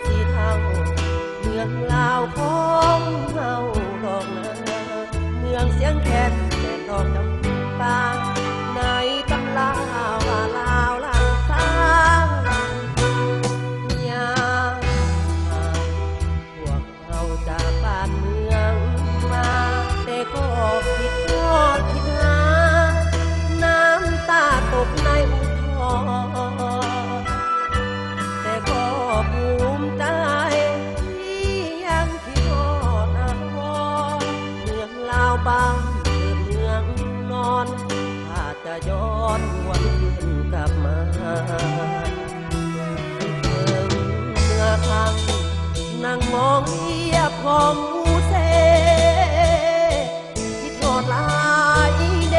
สีเทาเมืองลาวของเฮาดอกนาเมืองเสียงแคนแต่ดอกจำปาในตำราว่าลาวลังสางยามพวกเฮาจากบ้านเมืองมาแต่ก็คิดทอดคิดหาน้ำตาตกในอุทธรแต่ก็ภูมิใจที่ยังคิดทอดอาวรเมืองลาวบางเมืองนอนถ้าจะย้อนวันคืนกลับมาเมื่อครั้งนั่งมองเทียบของมูเซคิดทอดลายเด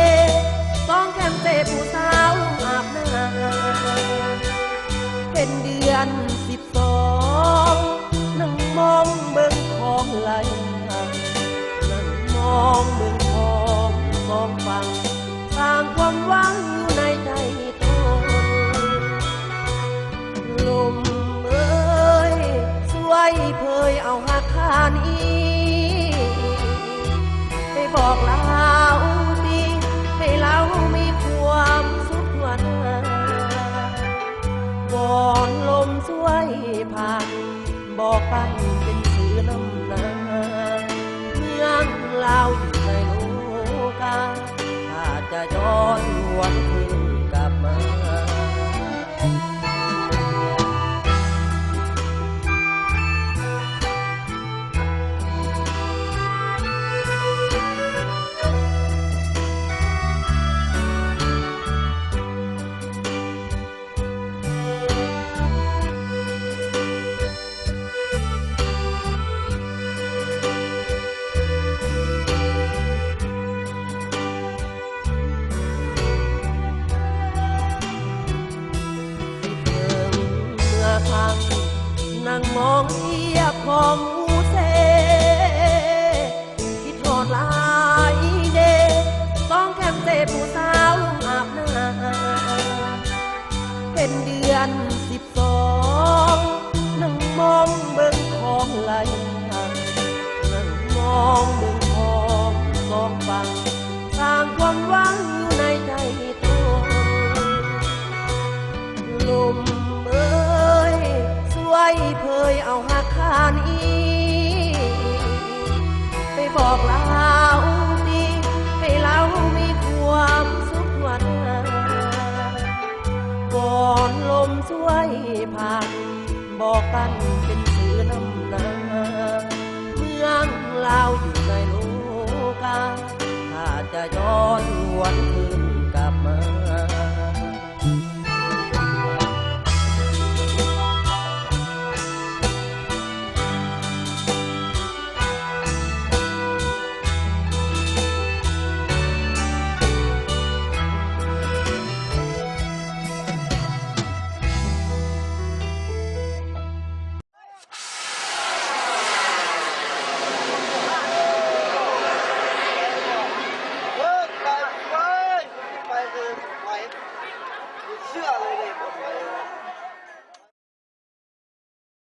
ต้องแก้มเตะผู้สาวอาบน้ำเป็นเดือน12นั่งมองเบิ่งของไหลนั่งมองเบิ่งของสองฝั่งสร้างความหวังอยู่ในใจตนลมเอ้ยสวยเผยเอาหักคานี้ไปบอกลาวดีให้เรามีความสุขวันวอนลมสวยผ่านบอกกันเป็นสื่อน้ำนาเมืองลาวอยู่ในโลกาถ้าจะย้อนวันคืนกลับมานั่งมองเทียบของมูเซคิดทอดลายเดต้องแก้มเตะผู้สาวอาบน้ำเป็นเดือน12นั่งมองเบิ่งของไหลนั่งมองเบิ่งของสองฝั่งสร้างความหวังอยู่ในใจตนลมเผยเอาหักคานี้ไปบอกลาวดีให้เรามีความสุขวันก่อนลมสวยผ่านบอกกันเป็นสื่อน้ำนาเมืองลาวอยู่ในโลกาถ้าจะย้อนวันคืนกลับมาเชื่อเลยเลยหมดเลย